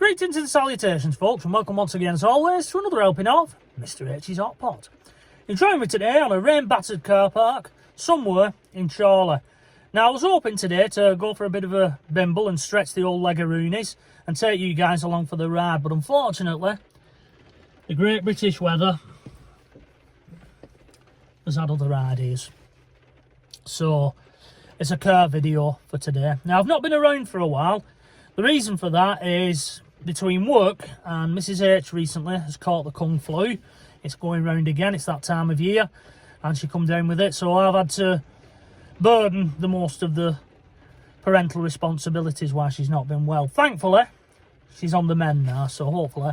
Greetings and salutations, folks, and welcome once again, as always, to another helping of Mr. H's Hot Pot. You're joining me today on a rain-battered car park somewhere in Chorley. Now, I was hoping today to go for a bit of a bimble and stretch the old legaroonies and take you guys along for the ride, but unfortunately, the great British weather has had other ideas. So, it's a car video for today. Now, I've not been around for a while. The reason for that is between work and Mrs. H recently has caught the kung flu. It's going round again, it's that time of year, and she come down with it, so I've had to burden the most of the parental responsibilities while she's not been well. Thankfully, she's on the mend now, so hopefully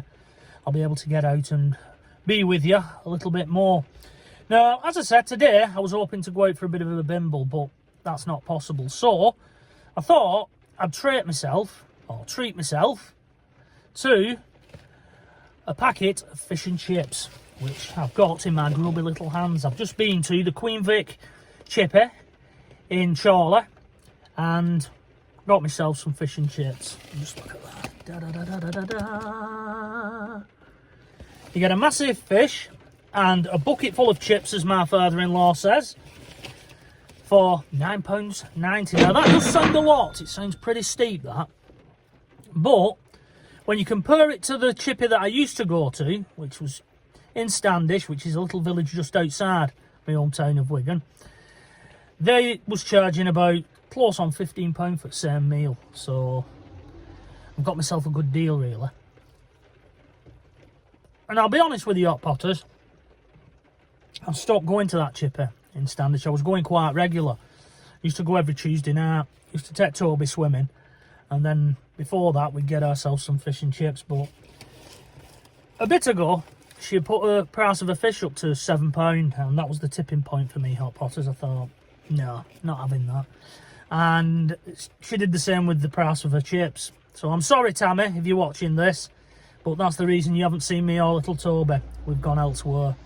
I'll be able to get out and be with you a little bit more. Now, as I said, today I was hoping to go out for a bit of a bimble, but that's not possible. So I thought I'd treat myself to a packet of fish and chips, which I've got in my grubby little hands. I've just been to the Queen Vic Chippy in Chorley and got myself some fish and chips. Just look at that. Da, da, da, da, da, da. You get a massive fish and a bucket full of chips, as my father-in-law says, for £9.90. Now that does sound a lot. It sounds pretty steep, that. But when you compare it to the chippy that I used to go to, which was in Standish, which is a little village just outside my hometown of Wigan, they was charging about close on £15 for the same meal. So I've got myself a good deal, really. And I'll be honest with you, Hot Potters, I've stopped going to that chippy in Standish. I was going quite regular. Used to go every Tuesday night. Used to take Toby swimming. And then before that, we'd get ourselves some fish and chips. But a bit ago, she put the price of a fish up to £7. And that was the tipping point for me, Hot Potters. I thought, no, not having that. And she did the same with the price of her chips. So I'm sorry, Tammy, if you're watching this. But that's the reason you haven't seen me or little Toby. We've gone elsewhere.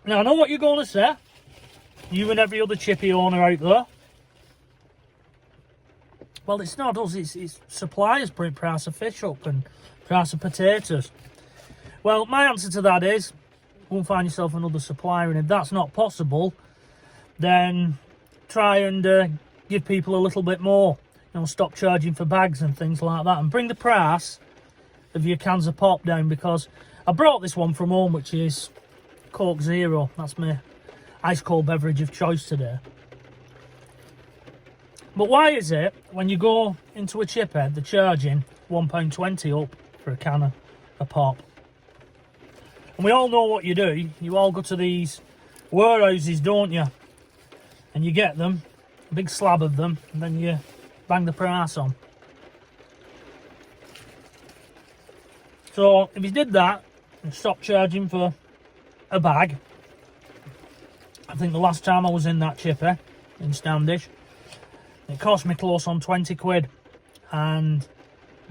Now, I know what you're going to say. You and every other chippy owner out there. Well, it's not us. It's suppliers putting price of fish up and price of potatoes. Well, my answer to that is, go and find yourself another supplier. And if that's not possible, then try and give people a little bit more. You know, stop charging for bags and things like that. And bring the price of your cans of pop down, because I brought this one from home, which is Coke Zero. That's my ice cold beverage of choice today. But why is it when you go into a chippy, they're charging £1.20 up for a can of pop? And we all know what you do. You all go to these warehouses, don't you? And you get them, a big slab of them, and then you bang the price on. So if you did that and stopped charging for a bag, I think the last time I was in that chippy in Standish, it cost me close on 20 quid, and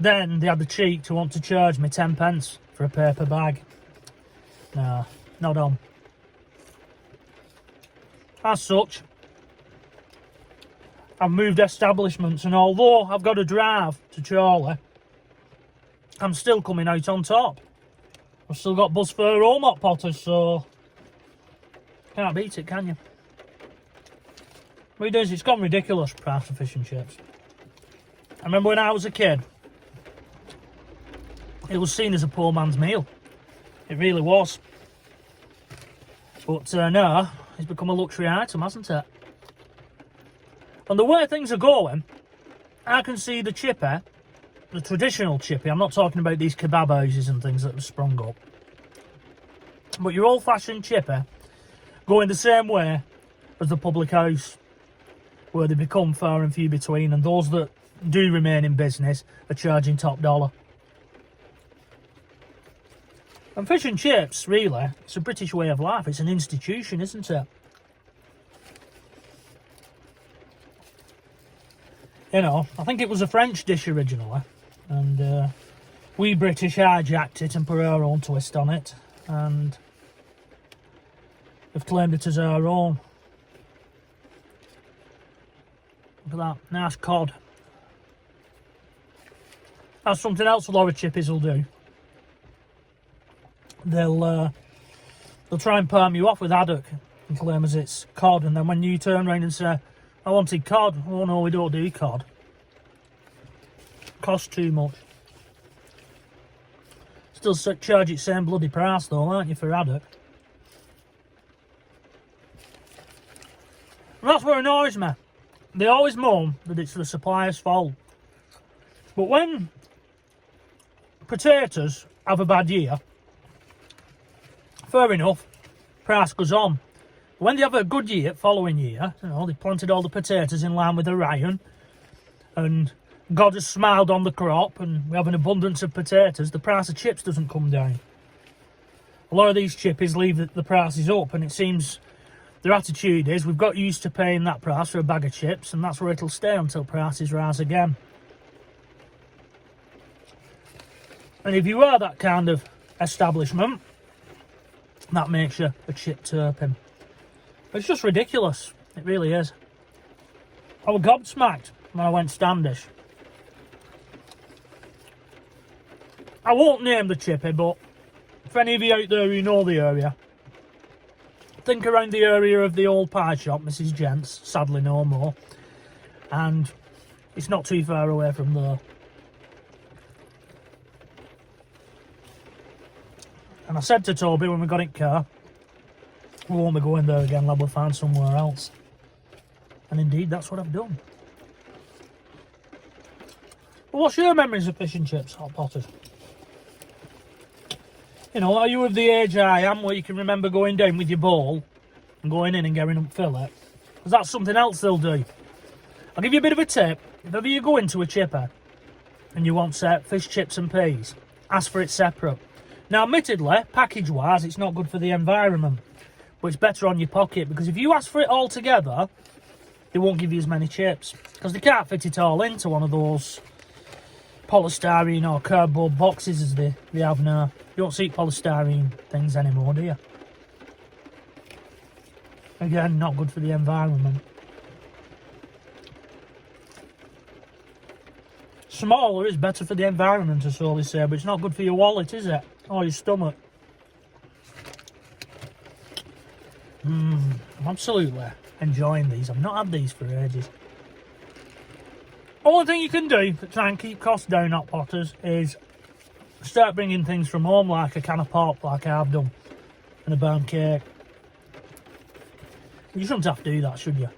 then they had the cheek to want to charge me 10 pence for a paper bag. No, not on. As such, I've moved establishments, and although I've got to drive to Chorley, I'm still coming out on top. I've still got bus fare home, Hot Potters, so can't beat it, can you? What it is, it's gone ridiculous, price of fish and chips. I remember when I was a kid, it was seen as a poor man's meal. It really was. But now, it's become a luxury item, hasn't it? And the way things are going, I can see the chippy, the traditional chippy, I'm not talking about these kebab houses and things that have sprung up, but your old-fashioned chippy going the same way as the public house, where they become far and few between, and those that do remain in business are charging top dollar. And fish and chips, really, it's a British way of life. It's an institution, isn't it? You know, I think it was a French dish originally, and we British hijacked it and put our own twist on it, and we've claimed it as our own. Look at that, nice cod. That's something else a lot of chippies will do. They'll try and palm you off with haddock and claim as it's cod, and then when you turn around and say, I wanted cod, oh no, we don't do cod. Costs too much. Still charge it same bloody price though, aren't you, for haddock? And that's what annoys me. They always moan that it's the supplier's fault. But when potatoes have a bad year, fair enough, price goes on. When they have a good year, following year, you know, they planted all the potatoes in line with Orion, and God has smiled on the crop, and we have an abundance of potatoes, the price of chips doesn't come down. A lot of these chippies leave the prices up, and it seems their attitude is, we've got used to paying that price for a bag of chips, and that's where it'll stay until prices rise again. And if you are that kind of establishment, that makes you a chip Turpin. It's just ridiculous. It really is. I was gobsmacked when I went Standish. I won't name the chippy, but for any of you out there who know the area, think around the area of the old pie shop, Mrs. Gents, sadly no more, and it's not too far away from there. And I said to Toby when we got in car, we won't be going there again, lad, we'll find somewhere else. And indeed, that's what I've done. But what's your memories of fish and chips, hot potters? You know, are you of the age I am where you can remember going down with your bowl and going in and getting up fillet? Because that's something else they'll do. I'll give you a bit of a tip. If ever you go into a chipper and you want fish, chips and peas, ask for it separate. Now, admittedly, package-wise, it's not good for the environment, but it's better on your pocket, because if you ask for it all together, they won't give you as many chips, because they can't fit it all into one of those polystyrene or cardboard boxes as they have now. You don't see polystyrene things anymore, do you? Again, not good for the environment. Smaller is better for the environment, as so they say, but it's not good for your wallet, is it? Or your stomach. I'm absolutely enjoying these. I've not had these for ages. Only thing you can do to try and keep costs down, hot potters, is start bringing things from home, like a can of pop, like I've done, and a pound cake. You shouldn't have to do that, should you?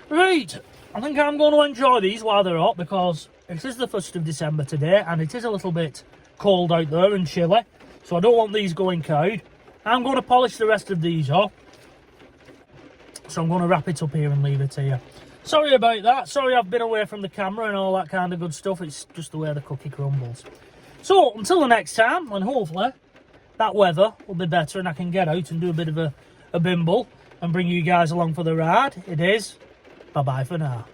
Right, I think I'm going to enjoy these while they're hot, because it is the 1st of December today, and it is a little bit cold out there and chilly, so I don't want these going cold. I'm going to polish the rest of these off, so I'm going to wrap it up here and leave it here. Sorry about that. Sorry I've been away from the camera and all that kind of good stuff. It's just the way the cookie crumbles. So, until the next time, and hopefully that weather will be better and I can get out and do a bit of a bimble and bring you guys along for the ride. It is. Bye-bye for now.